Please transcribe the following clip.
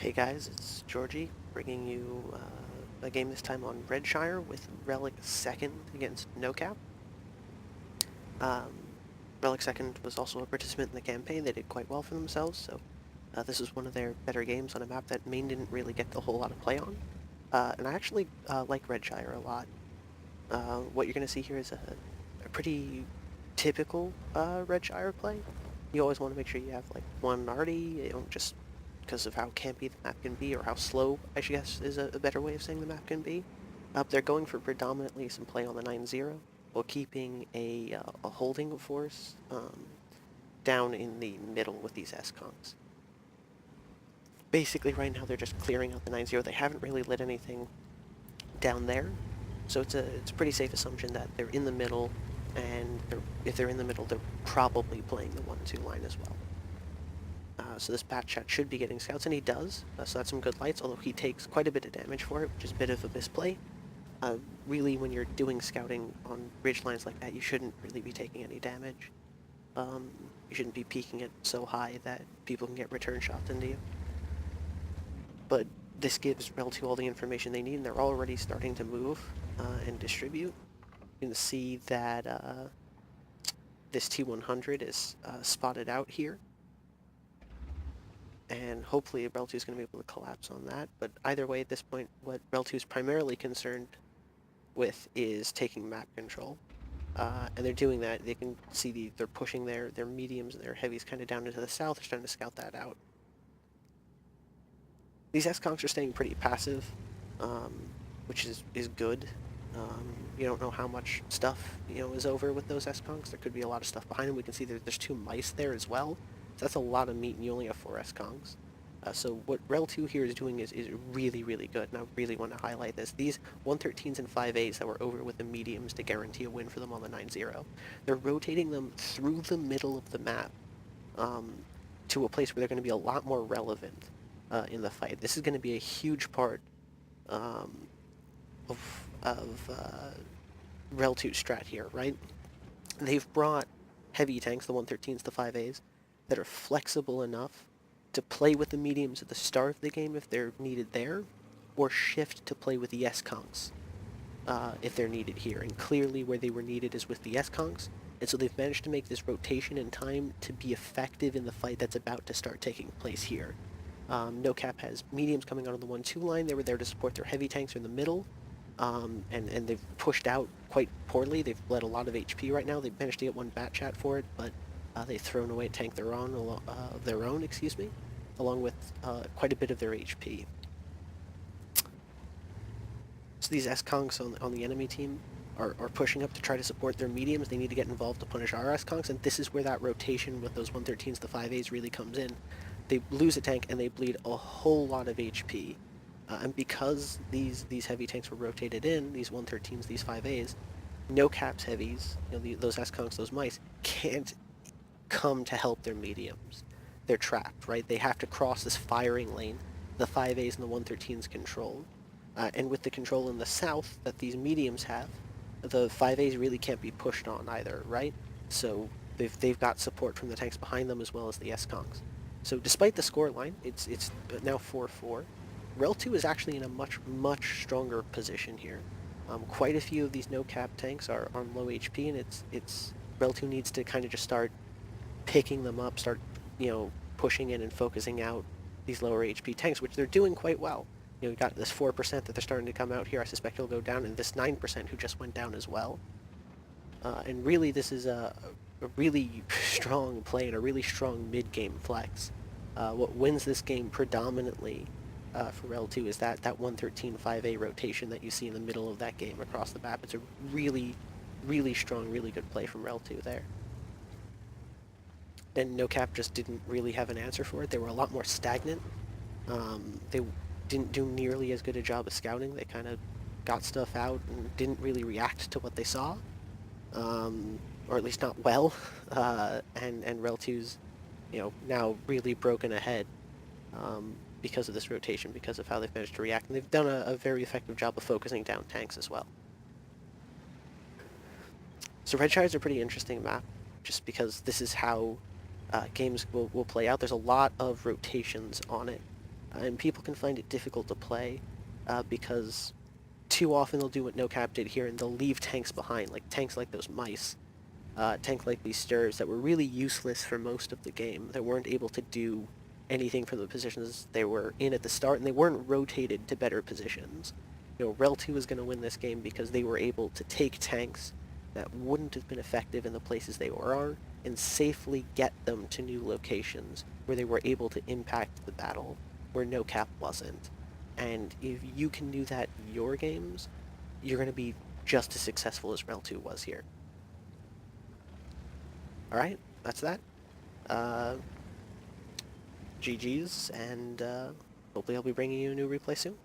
Hey guys, it's Georgie bringing you a game this time on Redshire with Relic Second against NOKAP. Um, Relic Second was also a participant in the campaign. They did quite well for themselves, so this was one of their better games on a map that Main didn't really get a whole lot of play on. And I actually like Redshire a lot. What you're going to see here is a pretty typical Redshire play. You always want to make sure you have like one arty, you don't just because of how campy the map can be, or how slow, I guess, is a better way of saying the map can be. They're going for predominantly some play on the 9-0, while keeping a holding force down in the middle with these S-Kongs. Basically, right now they're just clearing out the 9-0. They haven't really lit anything down there, so it's a pretty safe assumption that they're in the middle, and if they're in the middle, they're probably playing the 1-2 line as well. So this bat chat should be getting scouts, and he does, so that's some good lights, although he takes quite a bit of damage for it, which is a bit of a misplay. Really, when you're doing scouting on ridge lines like that, you shouldn't really be taking any damage. You shouldn't be peaking it so high that people can get return shots into you. But this gives REL2 all the information they need, and they're already starting to move and distribute. You can see that this T100 is spotted out here, and hopefully REL2 is going to be able to collapse on that. But either way, at this point, what REL2 is primarily concerned with is taking map control. And they're doing that. They can see they're pushing their mediums and their heavies kind of down into the south. They're starting to scout that out. These S-Kongs are staying pretty passive, which is good. You don't know how much stuff is over with those S-Kongs. There could be a lot of stuff behind them. We can see there's 2 mice there as well. So that's a lot of meat, and you only have 4 S-Kongs. So what REL2 here is doing is really, really good, and I really want to highlight this. These 113s and 5As that were over with the mediums to guarantee a win for them on the 9-0, they're rotating them through the middle of the map to a place where they're going to be a lot more relevant in the fight. This is going to be a huge part of REL2's strat here, right? They've brought heavy tanks, the 113s, the 5As, that are flexible enough to play with the mediums at the start of the game if they're needed there, or shift to play with the S-Kongs if they're needed here. And clearly where they were needed is with the S-Kongs, and so they've managed to make this rotation in time to be effective in the fight that's about to start taking place here. NOKAP has mediums coming out on the 1-2 line. They were there to support their heavy tanks in the middle, and they've pushed out quite poorly. They've bled a lot of HP right now. They've managed to get 1 bat chat for it, but they've thrown away a tank of their own, along with quite a bit of their HP. So these S-Kongs on the enemy team are pushing up to try to support their mediums. They need to get involved to punish our S-Kongs, and this is where that rotation with those 113s, the 5As, really comes in. They lose a tank, and they bleed a whole lot of HP. And because these heavy tanks were rotated in, these 113s, these 5As, NOKAP's heavies, those S-Kongs, those mice, can't come to help their mediums. They're trapped, right? They have to cross this firing lane the 5As and the 113s control. And with the control in the south that these mediums have, the 5As really can't be pushed on either, right? So they've got support from the tanks behind them as well as the S-Kongs. So despite the score line, it's now 4-4. REL2 is actually in a much stronger position here. Quite a few of these NOKAP tanks are on low HP, and it's REL2 needs to kind of just start picking them up, start pushing in and focusing out these lower HP tanks, which they're doing quite well. You got this 4% that they're starting to come out here. I suspect it'll go down, and this 9% who just went down as well. And really, this is a really strong play and a really strong mid-game flex. What wins this game predominantly for REL2 is that 113 5A rotation that you see in the middle of that game across the map. It's a really strong, really good play from REL2 there. And NOKAP just didn't really have an answer for it. They were a lot more stagnant. They didn't do nearly as good a job of scouting. They kind of got stuff out and didn't really react to what they saw, or at least not well. And REL2's, now really broken ahead because of this rotation, because of how they've managed to react. And they've done a very effective job of focusing down tanks as well. So Redshire is a pretty interesting map, just because this is how games will play out. There's a lot of rotations on it. and people can find it difficult to play because too often they'll do what NoKap did here, and they'll leave tanks behind, like tanks like those mice, tank like these stirs that were really useless for most of the game, that weren't able to do anything from the positions they were in at the start, and they weren't rotated to better positions. You know, REL2 is going to win this game because they were able to take tanks that wouldn't have been effective in the places they were and safely get them to new locations where they were able to impact the battle, where NoKap wasn't. And if you can do that in your games, you're going to be just as successful as REL2 was here. Alright, that's that. GG's, and hopefully I'll be bringing you a new replay soon.